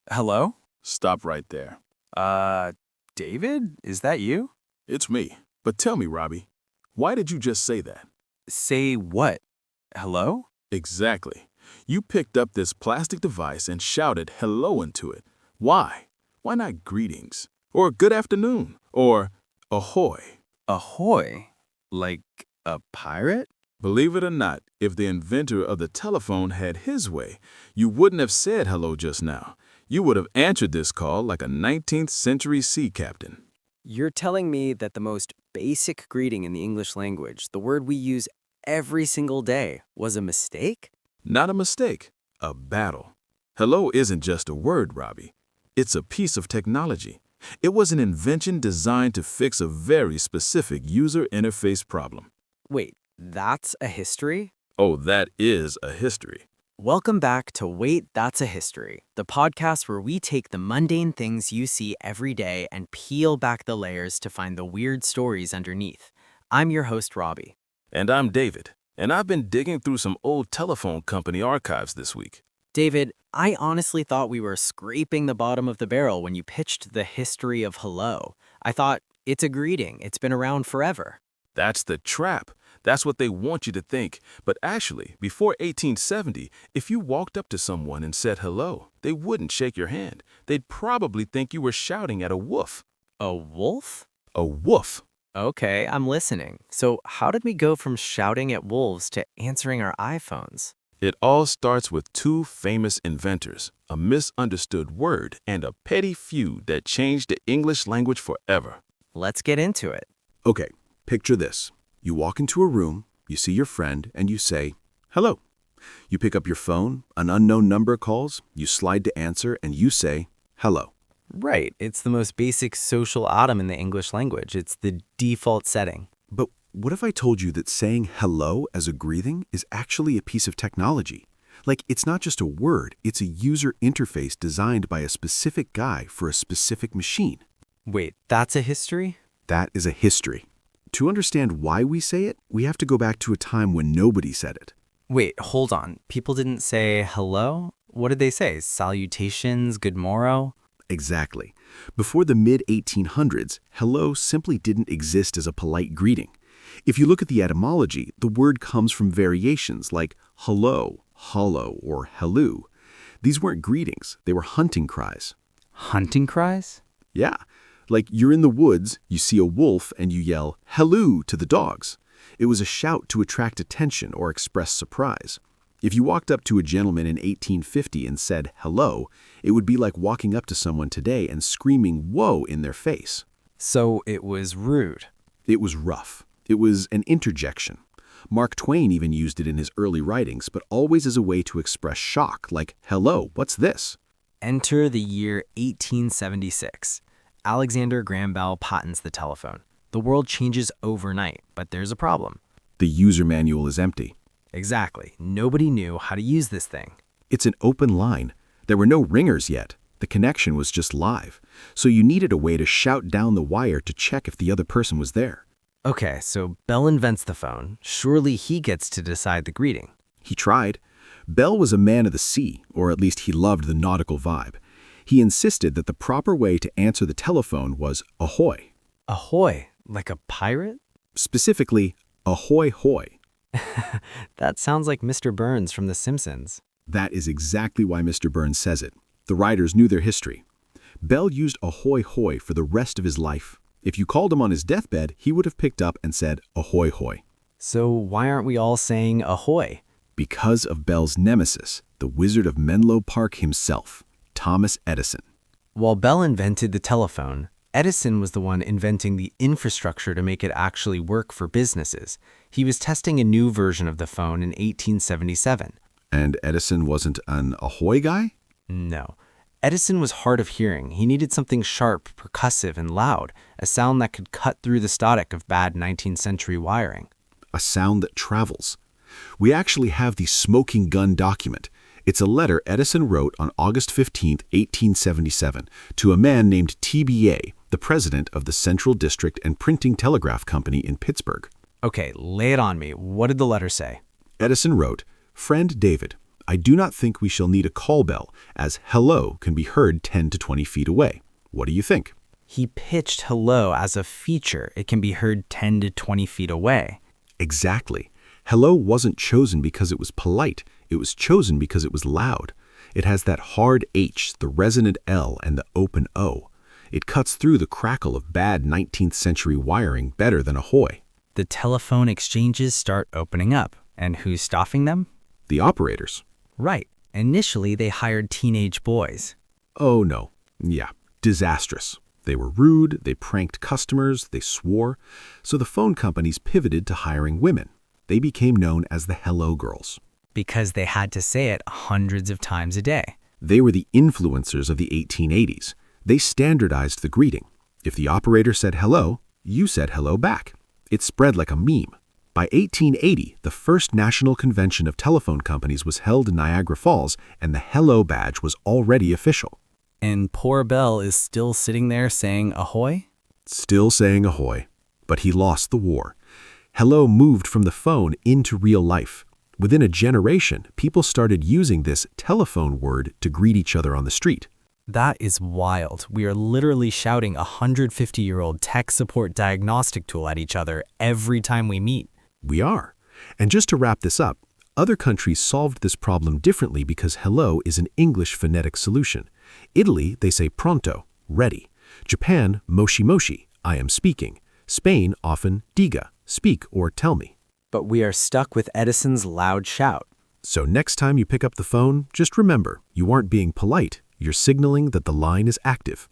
Hello? Stop right there. Uh, David? Is that you? It's me. But tell me, Robbie, why did you just say that? Say what? Hello? Exactly. You picked up this plastic device and shouted hello into it. Why? Why not greetings? Or good afternoon? Or ahoy? Ahoy? Like a pirate? Believe it or not, if the inventor of the telephone had his way, you wouldn't have said hello just now. You would have answered this call like a 19th century sea captain. You're telling me that the most basic greeting in the English language, the word we use every single day, was a mistake? Not a mistake, a battle. Hello isn't just a word, Robbie. It's a piece of technology. It was an invention designed to fix a very specific user interface problem. Wait, that's a history? Oh, that is a history. Welcome back to Wait, That's a History, the podcast where we take the mundane things you see every day and peel back the layers to find the weird stories underneath. I'm your host, Robbie. And I'm David, and I've been digging through some old telephone company archives this week. David, I honestly thought we were scraping the bottom of the barrel when you pitched the history of hello. I thought, it's a greeting, it's been around forever. That's the trap. That's what they want you to think. But actually, before 1870, if you walked up to someone and said hello, they wouldn't shake your hand. They'd probably think you were shouting at a wolf. A wolf? A wolf. Okay, I'm listening. So how did we go from shouting at wolves to answering our iPhones? It all starts with two famous inventors, a misunderstood word, and a petty feud that changed the English language forever. Let's get into it. Okay, picture this. You walk into a room, you see your friend, and you say, hello. You pick up your phone, an unknown number calls, you slide to answer, and you say, hello. Right, it's the most basic social atom in the English language. It's the default setting. But what if I told you that saying hello as a greeting is actually a piece of technology? Like, it's not just a word, it's a user interface designed by a specific guy for a specific machine. Wait, that's a history? That is a history. To understand why we say it, we have to go back to a time when nobody said it. Wait, hold on. People didn't say hello? What did they say? Salutations, good morrow? Exactly. Before the mid-1800s, hello simply didn't exist as a polite greeting. If you look at the etymology, the word comes from variations like hello, hollow, or halloo. These weren't greetings, they were hunting cries. Hunting cries? Yeah, like you're in the woods, you see a wolf, and you yell, halloo, to the dogs. It was a shout to attract attention or express surprise. If you walked up to a gentleman in 1850 and said hello, it would be like walking up to someone today and screaming whoa in their face. So it was rude. It was rough. It was an interjection. Mark Twain even used it in his early writings, but always as a way to express shock, like, hello, what's this? Enter the year 1876. Alexander Graham Bell patents the telephone. The world changes overnight, but there's a problem. The user manual is empty. Exactly. Nobody knew how to use this thing. It's an open line. There were no ringers yet. The connection was just live. So you needed a way to shout down the wire to check if the other person was there. Okay, so Bell invents the phone. Surely he gets to decide the greeting. He tried. Bell was a man of the sea, or at least he loved the nautical vibe. He insisted that the proper way to answer the telephone was ahoy. Ahoy, like a pirate? Specifically, ahoy hoy. That sounds like Mr. Burns from The Simpsons. That is exactly why Mr. Burns says it. The writers knew their history. Bell used ahoy hoy for the rest of his life. If you called him on his deathbed, he would have picked up and said ahoy hoy. So why aren't we all saying ahoy? Because of Bell's nemesis, the Wizard of Menlo Park himself, Thomas Edison. While Bell invented the telephone, Edison was the one inventing the infrastructure to make it actually work for businesses. He was testing a new version of the phone in 1877. And Edison wasn't an ahoy guy? No. Edison was hard of hearing. He needed something sharp, percussive, and loud, a sound that could cut through the static of bad 19th century wiring. A sound that travels. We actually have the smoking gun document. It's a letter Edison wrote on August 15, 1877, to a man named TBA, the president of the Central District and Printing Telegraph Company in Pittsburgh. Okay, lay it on me. What did the letter say? Edison wrote, "Friend David, I do not think we shall need a call bell, as hello can be heard 10 to 20 feet away. What do you think? He pitched hello as a feature. It can be heard 10 to 20 feet away. Exactly. Hello wasn't chosen because it was polite. It was chosen because it was loud. It has that hard H, the resonant L, and the open O. It cuts through the crackle of bad 19th century wiring better than ahoy. The telephone exchanges start opening up. And who's stopping them? The operators. Right. Initially, they hired teenage boys. Oh no. Yeah, disastrous. They were rude, they pranked customers, they swore. So the phone companies pivoted to hiring women. They became known as the Hello Girls. Because they had to say it hundreds of times a day. They were the influencers of the 1880s. They standardized the greeting. If the operator said hello, you said hello back. It spread like a meme. By 1880, the first national convention of telephone companies was held in Niagara Falls, and the Hello badge was already official. And poor Bell is still sitting there saying ahoy? Still saying ahoy. But he lost the war. Hello moved from the phone into real life. Within a generation, people started using this telephone word to greet each other on the street. That is wild. We are literally shouting a 150-year-old tech support diagnostic tool at each other every time we meet. We are. And just to wrap this up, other countries solved this problem differently because hello is an English phonetic solution. Italy, they say pronto, ready. Japan, moshi moshi, I am speaking. Spain, often diga, speak or tell me. But we are stuck with Edison's loud shout. So next time you pick up the phone, just remember, you aren't being polite. You're signaling that the line is active.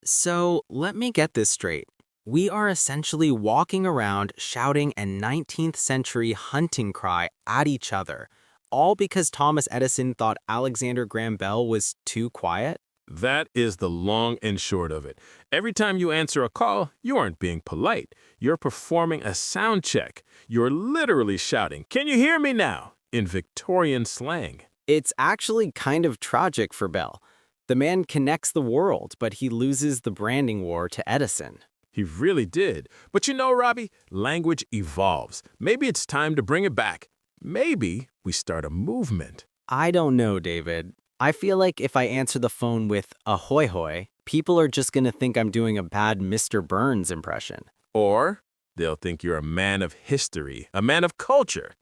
So let me get this straight. We are essentially walking around shouting a 19th century hunting cry at each other, all because Thomas Edison thought Alexander Graham Bell was too quiet? That is the long and short of it. Every time you answer a call, you aren't being polite. You're performing a sound check. You're literally shouting, "Can you hear me now?" in Victorian slang. It's actually kind of tragic for Bell. The man connects the world, but he loses the branding war to Edison. He really did. But you know, Robbie, language evolves. Maybe it's time to bring it back. Maybe we start a movement. I don't know, David. I feel like if I answer the phone with ahoy hoy, people are just going to think I'm doing a bad Mr. Burns impression. Or they'll think you're a man of history, a man of culture.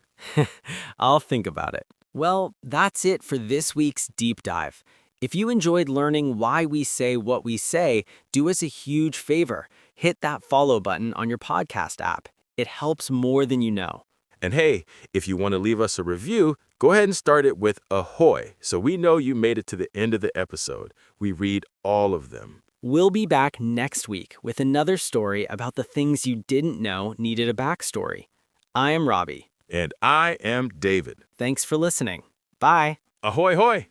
I'll think about it. Well, that's it for this week's deep dive. If you enjoyed learning why we say what we say, do us a huge favor. Hit that follow button on your podcast app. It helps more than you know. And hey, if you want to leave us a review, go ahead and start it with ahoy, so we know you made it to the end of the episode. We read all of them. We'll be back next week with another story about the things you didn't know needed a backstory. I am Robbie. And I am David. Thanks for listening. Bye. Ahoy hoy!